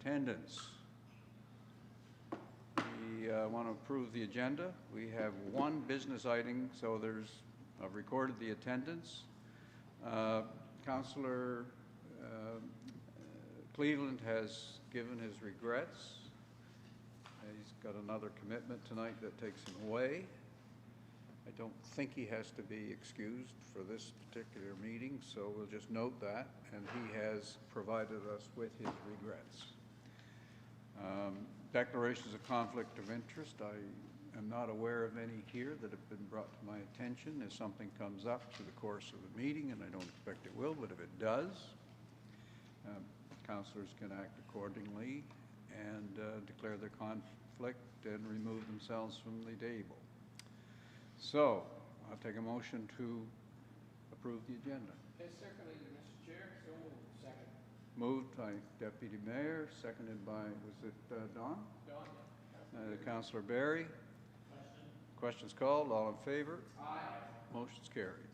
attendance. We want to approve the agenda. We have one business item, so I've recorded the attendance. Councillor Cleveland has given his regrets. He's got another commitment tonight that takes him away. I don't think he has to be excused for this particular meeting, so we'll just note that, and he has provided us with his regrets. Declarations of conflict of interest. I am not aware of any here that have been brought to my attention. If something comes up through the course of the meeting, and I don't expect it will, but if it does, councillors can act accordingly and declare their conflict and remove themselves from the table. So, I'll take a motion to approve the agenda. Yes, secondly, Mr. Chair. So moved. Second. Moved by Deputy Mayor, seconded by, was it Don? Don. Councillor Barry. Questions called. All in favor? Aye. Motion's carried.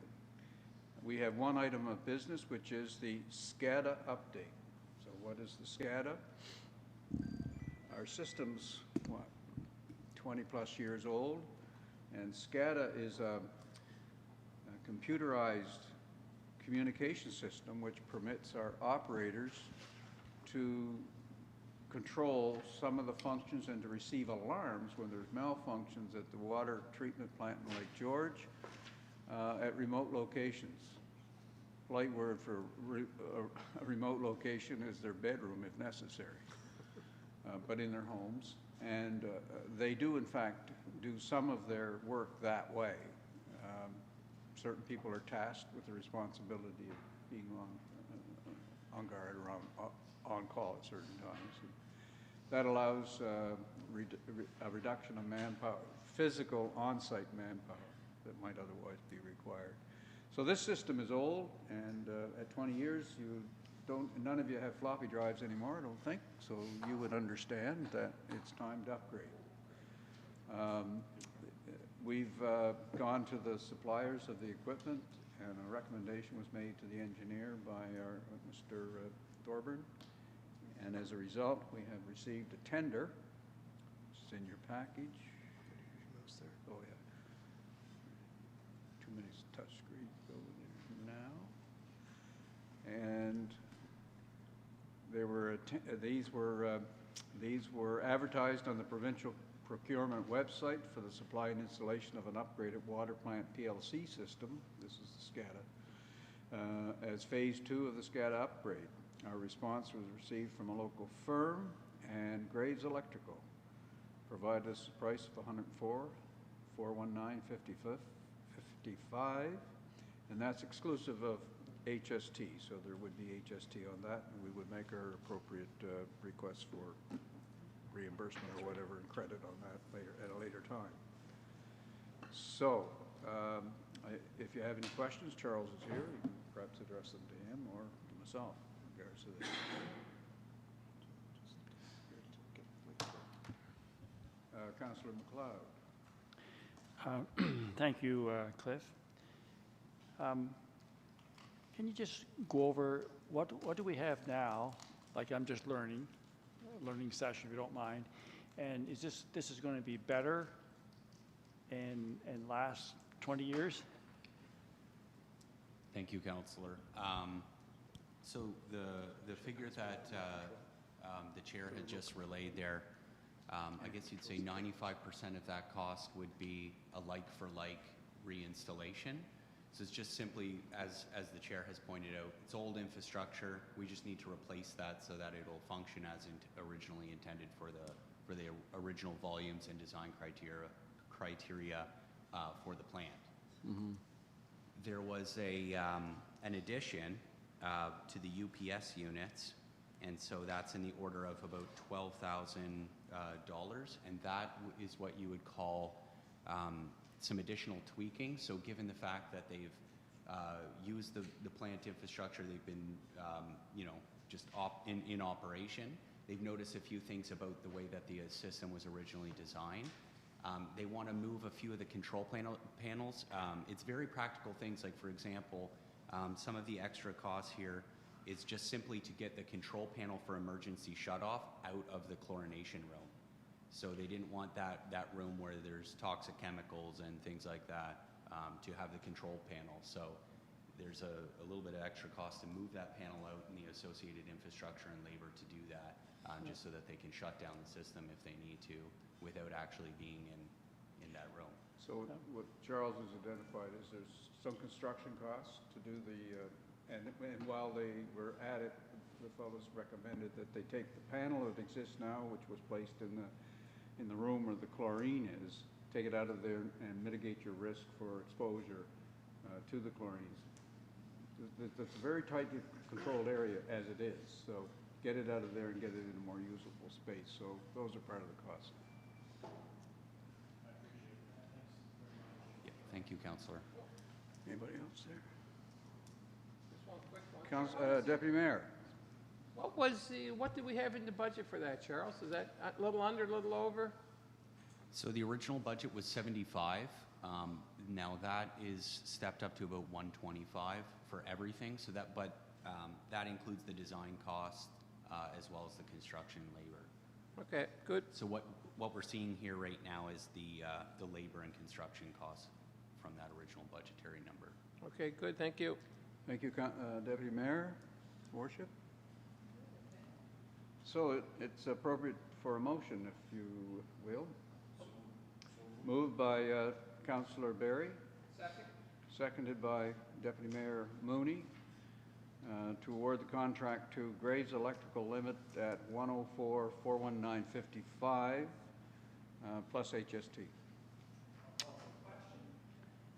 We have one item of business, which is the SCADA update. So what is the SCADA? Our system's, what, 20 plus years old, and SCADA is a computerized communication system which permits our operators to control some of the functions and to receive alarms when there's malfunctions at the water treatment plant in Lake George at remote locations. Light word for a remote location is their bedroom if necessary, but in their homes. And they do, in fact, do some of their work that way. Certain people are tasked with the responsibility of being on guard or on call at certain times. And that allows a reduction of manpower, physical on-site manpower that might otherwise be required. So this system is old, and at 20 years, none of you have floppy drives anymore, I don't think, so you would understand that it's time to upgrade. We've gone to the suppliers of the equipment, and a recommendation was made to the engineer by Mr. Thorburn, and as a result, we have received a tender. It's in your package. Oh yeah. Too many touch screens over there now. And there were these were advertised on the provincial procurement website for the supply and installation of an upgraded water plant PLC system. This is the SCADA. As phase 2 of the SCADA upgrade. Our response was received from a local firm, and Graves Electrical provided us a price of $104,419.55, and that's exclusive of HST, so there would be HST on that, and we would make our appropriate requests for reimbursement or whatever and credit on that later at a later time. So, if you have any questions, Charles is here. You can perhaps address them to him or to myself in regards to this. Councillor McLeod. Thank you, Cliff. Can you just go over what do we have now? Like, I'm just learning session, if you don't mind. And is this is going to be better and last 20 years? Thank you, Councillor. So the figure that the chair had just relayed there, I guess you'd say 95% of that cost would be a like-for-like reinstallation. So it's just simply, as the chair has pointed out, it's old infrastructure. We just need to replace that so that it'll function as originally intended for the original volumes and design criteria for the plant. Mm-hmm. There was an addition to the UPS units, and so that's in the order of about $12,000, and that is what you would call some additional tweaking. So given the fact that they've used the plant infrastructure, they've been just in operation, they've noticed a few things about the way that the system was originally designed. They want to move a few of the control panels. It's very practical things, like, for example, some of the extra costs here is just simply to get the control panel for emergency shutoff out of the chlorination room. So they didn't want that room where there's toxic chemicals and things like that to have the control panel. So there's a little bit of extra cost to move that panel out and the associated infrastructure and labor to do that, just so that they can shut down the system if they need to without actually being in that room. So what Charles has identified is there's some construction costs to do the, and while they were at it, the fellows recommended that they take the panel that exists now, which was placed in the room where the chlorine is, take it out of there and mitigate your risk for exposure to the chlorines. It's a very tightly controlled area as it is, so get it out of there and get it in a more usable space. So those are part of the cost. Yeah, thank you, Councillor. Anybody else there? Just one quick one. Deputy Mayor. What did we have in the budget for that, Charles? Is that a little under, a little over? So the original budget was 75. Now that is stepped up to about 125 for everything. So that, but that includes the design cost as well as the construction labor. Okay, good. So what we're seeing here right now is the labor and construction costs from that original budgetary number. Okay, good, thank you. Thank you, Deputy Mayor. Worship. So it's appropriate for a motion, if you will. Moved by Councillor Berry. Second. Seconded by Deputy Mayor Mooney to award the contract to Graves Electrical Limit at 104-41955 plus HST.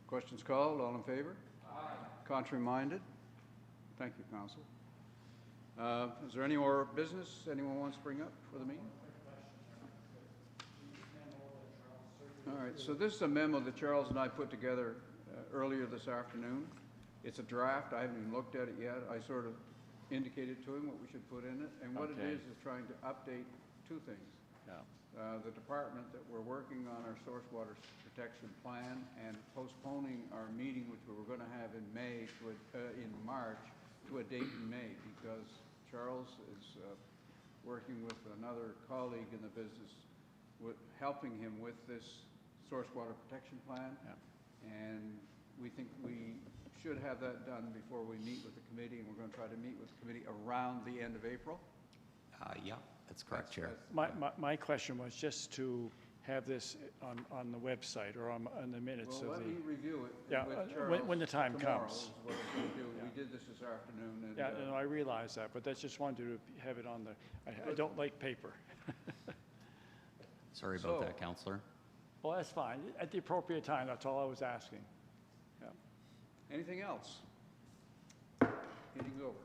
Questions called. All in favor? Aye. Contrary minded? Thank you, Council. Is there any more business anyone wants to bring up for the meeting? All right, so this is a memo that Charles and I put together earlier this afternoon. It's a draft. I haven't even looked at it yet. I sort of indicated to him what we should put in it. And what it is trying to update two things. Yeah. The department that we're working on our source water protection plan and postponing our meeting, which we were going to have in March, to a date in May, because Charles is working with another colleague in the business, helping him with this source water protection plan. Yeah. And we think we should have that done before we meet with the committee, and we're going to try to meet with the committee around the end of April. Yeah, that's correct, Chair. My question was just to have this on the website or on the minutes Well, of let the... me review it Yeah, with Charles when the time tomorrow comes. is what we're going to do. We did this afternoon. And, Yeah, no, I realize that, but that's just wanted to have it on the... I don't like paper. Sorry about So- that, Councillor. Well, that's fine. At the appropriate time, that's all I was asking. Yeah. Anything else? Meeting's over.